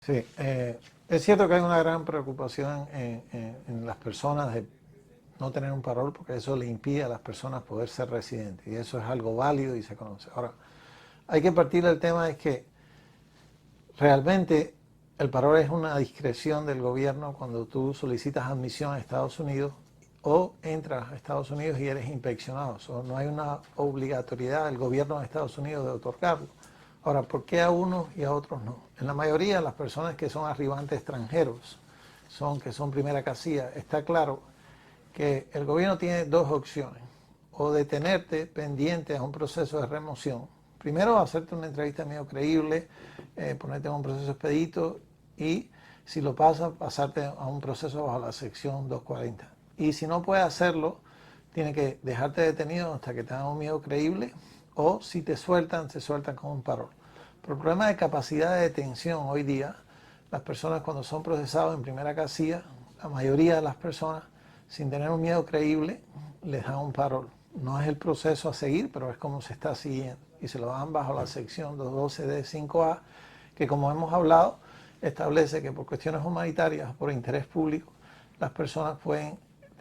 Sí, es cierto que hay una gran preocupación en las personas de no tener un parol porque eso le impide a las personas poder ser residentes y eso es algo válido y se conoce. Ahora, hay que partir del tema de que realmente el parol es una discreción del gobierno cuando tú solicitas admisión a Estados Unidos o entras a Estados Unidos y eres inspeccionado. No hay una obligatoriedad del gobierno de Estados Unidos de otorgarlo. Ahora, ¿por qué a unos y a otros no? En la mayoría de las personas que son arribantes extranjeros, que son primera casilla, está claro que el gobierno tiene dos opciones. O detenerte pendiente a un proceso de remoción. Primero, hacerte una entrevista medio creíble, ponerte en un proceso expedito y, si lo pasas, pasarte a un proceso bajo la sección 240. Y si no puedes hacerlo, tiene que dejarte detenido hasta que te hagan un miedo creíble o si te sueltan con un parol. Por el problema de capacidad de detención hoy día, las personas cuando son procesados en primera casilla, la mayoría de las personas, sin tener un miedo creíble, les dan un parol. No es el proceso a seguir, pero es como se está siguiendo. Y se lo dan bajo la sección 212D5A, que como hemos hablado, establece que por cuestiones humanitarias, por interés público, las personas pueden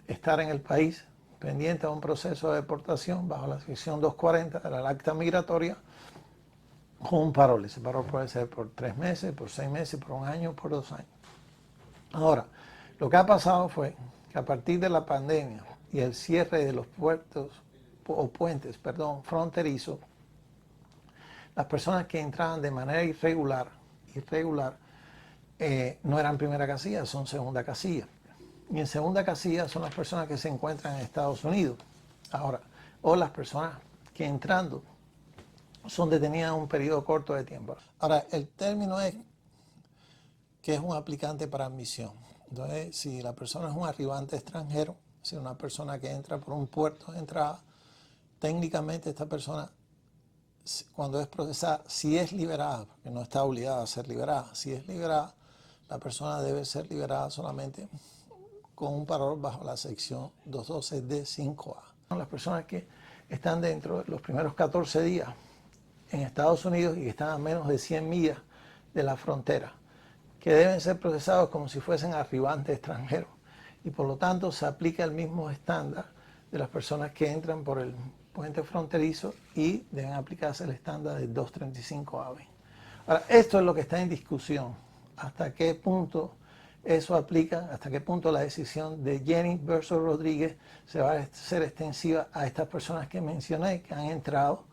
estar en el país pendiente a un proceso de deportación bajo la sección 240 de la acta migratoria con un parol. Ese parol puede ser por 3 meses, por 6 meses, por un año, por 2 años. Ahora, lo que ha pasado fue que a partir de la pandemia y el cierre de los puentes fronterizos, las personas que entraban de manera irregular no eran primera casilla, son segunda casilla. Y en segunda casilla son las personas que se encuentran en Estados Unidos. Ahora, o las personas que entrando son detenidas en un periodo corto de tiempo. Ahora, el término es que es un aplicante para admisión. Entonces, si la persona es un arribante extranjero, si es una persona que entra por un puerto de entrada, técnicamente esta persona, cuando es procesada, si es liberada, porque no está obligada a ser liberada, si es liberada, la persona debe ser liberada solamente con un parol bajo la sección 212D5A. Las personas que están dentro de los primeros 14 días en Estados Unidos y que están a menos de 100 millas de la frontera, que deben ser procesados como si fuesen arribantes extranjeros y por lo tanto se aplica el mismo estándar de las personas que entran por el puente fronterizo y deben aplicarse el estándar del 235AB. Ahora, esto es lo que está en discusión, hasta qué punto eso aplica, hasta qué punto la decisión de Jennings versus Rodríguez se va a ser extensiva a estas personas que mencioné, que han entrado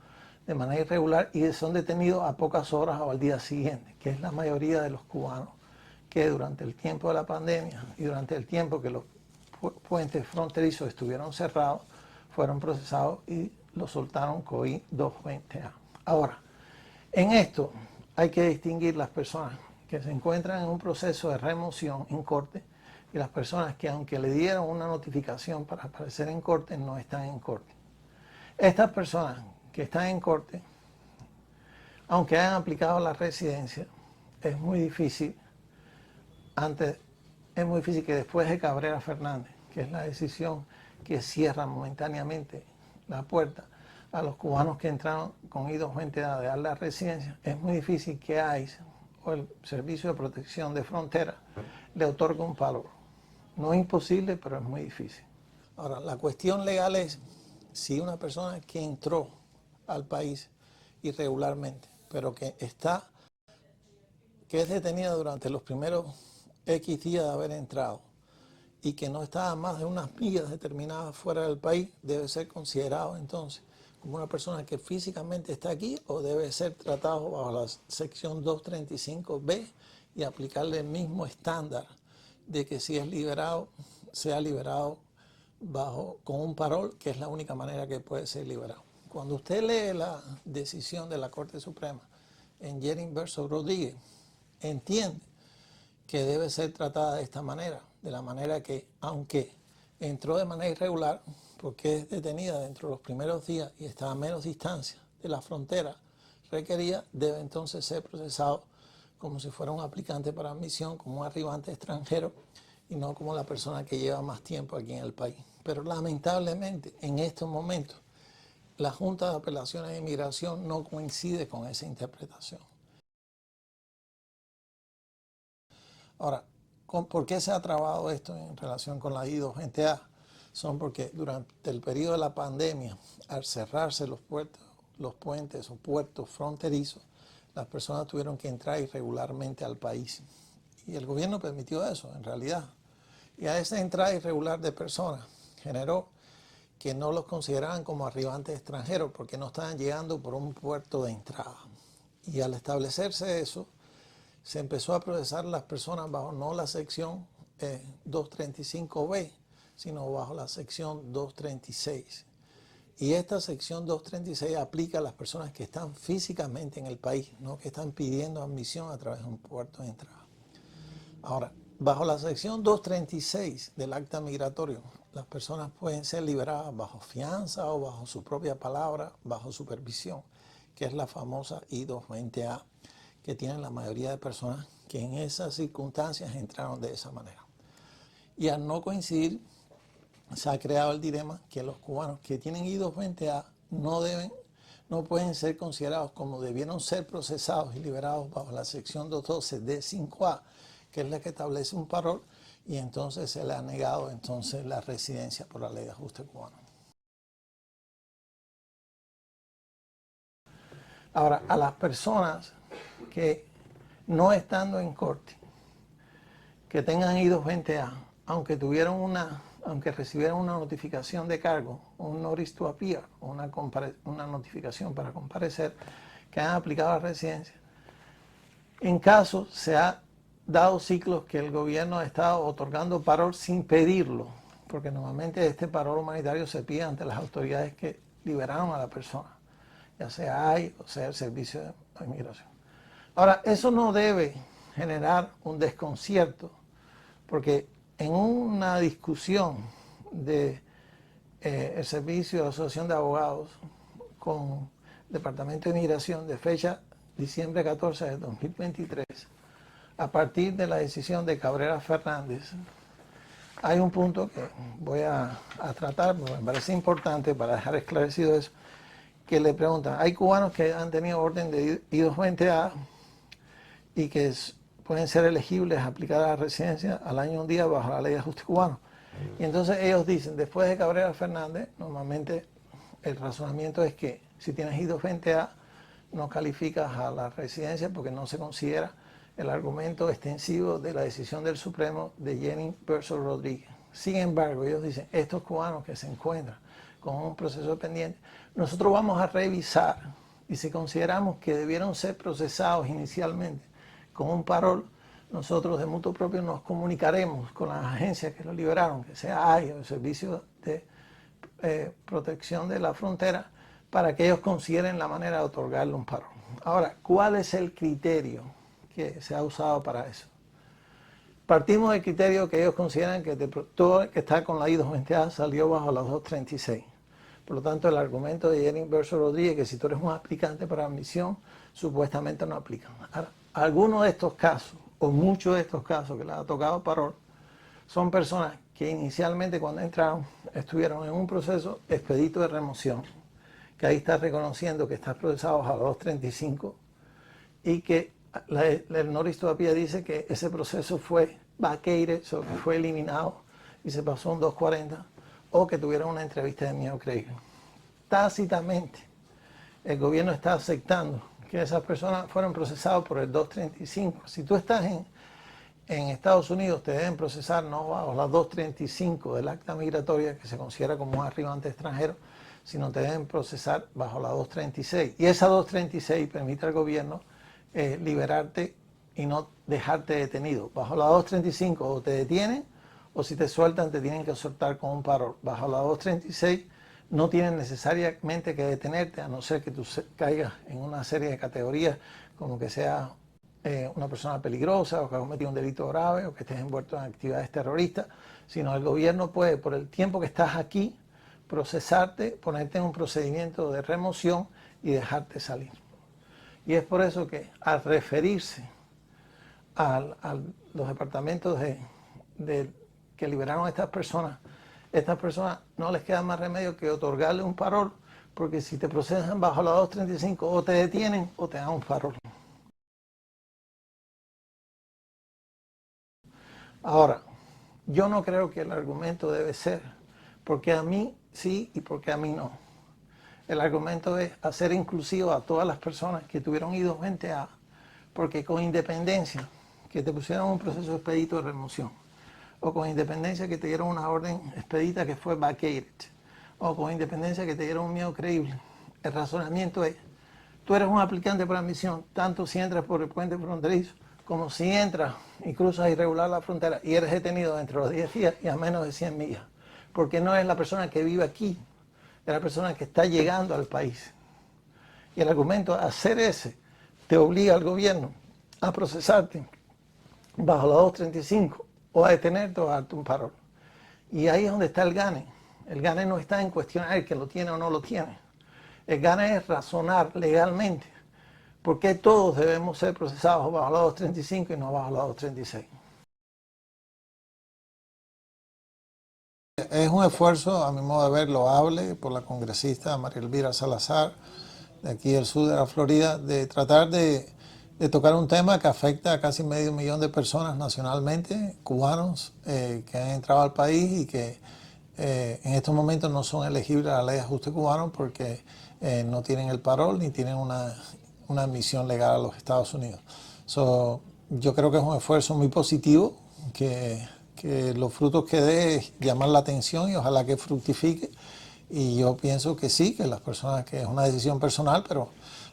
de manera irregular y son detenidos a pocas horas o al día siguiente, que es la mayoría de los cubanos que durante el tiempo de la pandemia y durante el tiempo que los puentes fronterizos estuvieron cerrados, fueron procesados y los soltaron con I-220A. Ahora, en esto hay que distinguir las personas que se encuentran en un proceso de remoción en corte y las personas que, aunque le dieron una notificación para aparecer en corte, no están en corte. Estas personas que están en corte, aunque hayan aplicado la residencia, es muy difícil que después de Cabrera Fernández, que es la decisión que cierra momentáneamente la puerta a los cubanos que entraron con I-220A de dar la residencia, es muy difícil que ICE o el Servicio de Protección de Frontera le otorgue un parol. No es imposible, pero es muy difícil. Ahora, la cuestión legal es si una persona que entró al país irregularmente, pero que es detenida durante los primeros X días de haber entrado y que no está a más de unas millas determinadas fuera del país, debe ser considerado entonces como una persona que físicamente está aquí o debe ser tratado bajo la sección 235B y aplicarle el mismo estándar de que si es liberado, sea liberado con un parol, que es la única manera que puede ser liberado. Cuando usted lee la decisión de la Corte Suprema en Jennings versus Rodríguez, entiende que debe ser tratada de esta manera, de la manera que, aunque entró de manera irregular, porque es detenida dentro de los primeros días y está a menos distancia de la frontera requerida, debe entonces ser procesado como si fuera un aplicante para admisión, como un arribante extranjero, y no como la persona que lleva más tiempo aquí en el país. Pero lamentablemente, en estos momentos, la Junta de Apelaciones de Inmigración no coincide con esa interpretación. Ahora, ¿por qué se ha trabado esto en relación con la I-220A? Son porque durante el periodo de la pandemia, al cerrarse los puentes o puertos fronterizos, las personas tuvieron que entrar irregularmente al país. Y el gobierno permitió eso, en realidad. Y a esa entrada irregular de personas generó que no los consideraban como arribantes extranjeros porque no estaban llegando por un puerto de entrada. Y al establecerse eso, se empezó a procesar las personas bajo no la sección 235B, sino bajo la sección 236. Y esta sección 236 aplica a las personas que están físicamente en el país, no que están pidiendo admisión a través de un puerto de entrada. Ahora, bajo la sección 236 del acta migratorio, las personas pueden ser liberadas bajo fianza o bajo su propia palabra, bajo supervisión, que es la famosa I-220A, que tienen la mayoría de personas que en esas circunstancias entraron de esa manera. Y al no coincidir, se ha creado el dilema que los cubanos que tienen I-220A no pueden ser considerados como debieron ser procesados y liberados bajo la sección 212 D5A, que es la que establece un parol, y entonces se le ha negado entonces la residencia por la ley de ajuste cubano. Ahora, a las personas que no estando en corte, que tengan I-220A, aunque recibieran una notificación de cargo, un notice to appear, una notificación para comparecer, que han aplicado la residencia, en caso se ha dado ciclos que el gobierno ha estado otorgando parol sin pedirlo, porque normalmente este parol humanitario se pide ante las autoridades que liberaron a la persona, ya sea AI o sea el Servicio de Inmigración. Ahora, eso no debe generar un desconcierto, porque en una discusión de el Servicio de la Asociación de Abogados con el Departamento de Inmigración de fecha diciembre 14 de 2023, a partir de la decisión de Cabrera Fernández, hay un punto que voy a tratar, porque me parece importante para dejar esclarecido eso, que le preguntan, hay cubanos que han tenido orden de I-220A y que pueden ser elegibles a aplicar a la residencia al año un día bajo la ley de ajuste cubano. Y entonces ellos dicen, después de Cabrera Fernández, normalmente el razonamiento es que si tienes I-220A no calificas a la residencia porque no se considera el argumento extensivo de la decisión del Supremo de Jennings versus Rodríguez. Sin embargo, ellos dicen, estos cubanos que se encuentran con un proceso pendiente, nosotros vamos a revisar y si consideramos que debieron ser procesados inicialmente con un parol, nosotros de mutuo propio nos comunicaremos con las agencias que lo liberaron, que sea AI o el Servicio de Protección de la Frontera, para que ellos consideren la manera de otorgarle un parol. Ahora, ¿cuál es el criterio que se ha usado para eso? Partimos del criterio que ellos consideran que todo el que está con la I-220A salió bajo la 236. Por lo tanto, el argumento de Jennings versus Rodríguez, que si tú eres un aplicante para admisión, supuestamente no aplican. Ahora, algunos de estos casos, o muchos de estos casos que les ha tocado parol, son personas que inicialmente cuando entraron estuvieron en un proceso expedito de remoción, que ahí está reconociendo que estás procesado a la 235 y que el notice to appear dice que ese proceso fue vacated, o que fue eliminado y se pasó un 240, o que tuvieron una entrevista de miedo creíble. Tácitamente, el gobierno está aceptando que esas personas fueron procesadas por el 235. Si tú estás en Estados Unidos, te deben procesar no bajo la 235 del acta migratoria, que se considera como un arribante extranjero, sino te deben procesar bajo la 236. Y esa 236 permite al gobierno liberarte y no dejarte detenido. Bajo la 235 o te detienen o si te sueltan te tienen que soltar con un parol. Bajo la 236 no tienen necesariamente que detenerte a no ser que tú caigas en una serie de categorías como que sea una persona peligrosa o que ha cometido un delito grave o que estés envuelto en actividades terroristas, sino el gobierno puede, por el tiempo que estás aquí, procesarte, ponerte en un procedimiento de remoción y dejarte salir. Y es por eso que al referirse a los departamentos que liberaron a estas personas no les queda más remedio que otorgarle un parol, porque si te procesan bajo la 235 o te detienen o te dan un parol. Ahora, yo no creo que el argumento debe ser porque a mí sí y porque a mí no. El argumento es hacer inclusivo a todas las personas que tuvieron I-220A, porque con independencia que te pusieron un proceso expedito de remoción, o con independencia que te dieron una orden expedita que fue vacated, o con independencia que te dieron un miedo creíble, el razonamiento es, tú eres un aplicante por admisión, tanto si entras por el puente fronterizo, como si entras y cruzas irregular la frontera y eres detenido entre los 10 días y a menos de 100 millas, porque no es la persona que vive aquí, es la persona que está llegando al país. Y el argumento a hacer ese te obliga al gobierno a procesarte bajo la 235 o a detenerte o a darte un parol. Y ahí es donde está el gane. El gane no está en cuestionar el que lo tiene o no lo tiene. El gane es razonar legalmente por qué todos debemos ser procesados bajo la 235 y no bajo la 236. Es un esfuerzo, a mi modo de ver, loable por la congresista María Elvira Salazar, de aquí del sur de la Florida, de tratar de tocar un tema que afecta a casi medio millón de personas nacionalmente, cubanos, que han entrado al país y que en estos momentos no son elegibles a la ley de ajuste cubano porque no tienen el parol ni tienen una admisión legal a los Estados Unidos. Yo creo que es un esfuerzo muy positivo que los frutos que dé es llamar la atención y ojalá que fructifique. Y yo pienso que sí, que las personas, que es una decisión personal, pero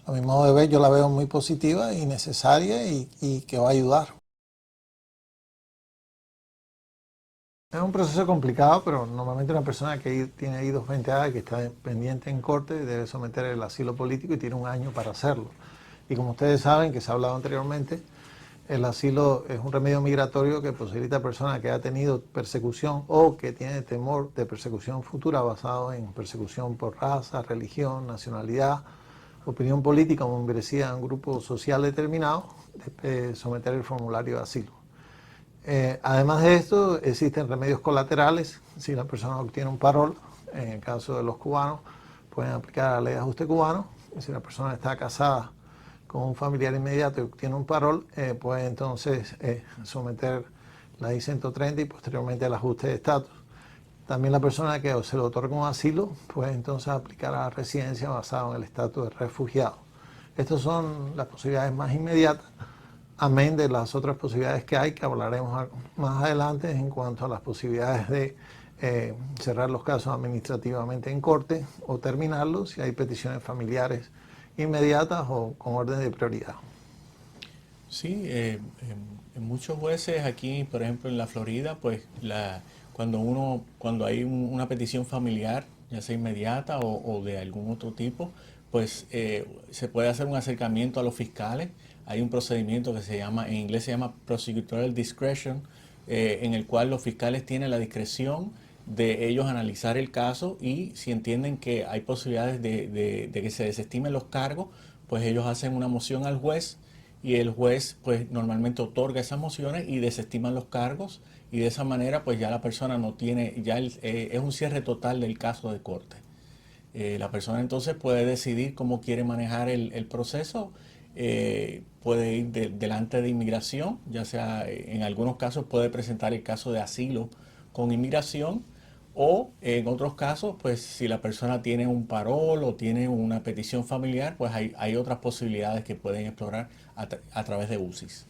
a mi modo de ver yo la veo muy positiva y necesaria y que va a ayudar. Es un proceso complicado, pero normalmente una persona que tiene I-220A, que está pendiente en corte, debe someter el asilo político y tiene un año para hacerlo. Y como ustedes saben, que se ha hablado anteriormente, el asilo es un remedio migratorio que posibilita a personas que ha tenido persecución o que tiene temor de persecución futura basado en persecución por raza, religión, nacionalidad, opinión política o membresía en un grupo social determinado, de someter el formulario de asilo. Además de esto, existen remedios colaterales. Si la persona obtiene un parol, en el caso de los cubanos, pueden aplicar la ley de ajuste cubano. Si la persona está casada con un familiar inmediato y obtiene un parol, puede entonces someter la I-130 y posteriormente el ajuste de estatus. También la persona que se le otorga un asilo puede entonces aplicar a la residencia basado en el estatus de refugiado. Estas son las posibilidades más inmediatas, amén de las otras posibilidades que hay, que hablaremos más adelante en cuanto a las posibilidades de cerrar los casos administrativamente en corte o terminarlos si hay peticiones familiares inmediatas o con orden de prioridad. Sí, en muchos jueces aquí, por ejemplo en la Florida, pues cuando hay una petición familiar, ya sea inmediata o de algún otro tipo, pues se puede hacer un acercamiento a los fiscales. Hay un procedimiento que se llama, en inglés se llama prosecutorial discretion, en el cual los fiscales tienen la discreción de ellos analizar el caso y si entienden que hay posibilidades de que se desestimen los cargos, pues ellos hacen una moción al juez y el juez pues normalmente otorga esas mociones y desestima los cargos y de esa manera pues ya la persona no tiene, es un cierre total del caso de corte. La persona entonces puede decidir cómo quiere manejar el proceso, puede ir delante de inmigración, ya sea en algunos casos puede presentar el caso de asilo con inmigración o en otros casos, pues si la persona tiene un parol o tiene una petición familiar, pues hay otras posibilidades que pueden explorar a través de UCIS.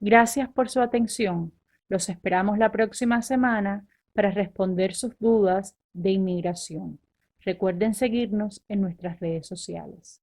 Gracias por su atención. Los esperamos la próxima semana para responder sus dudas de inmigración. Recuerden seguirnos en nuestras redes sociales.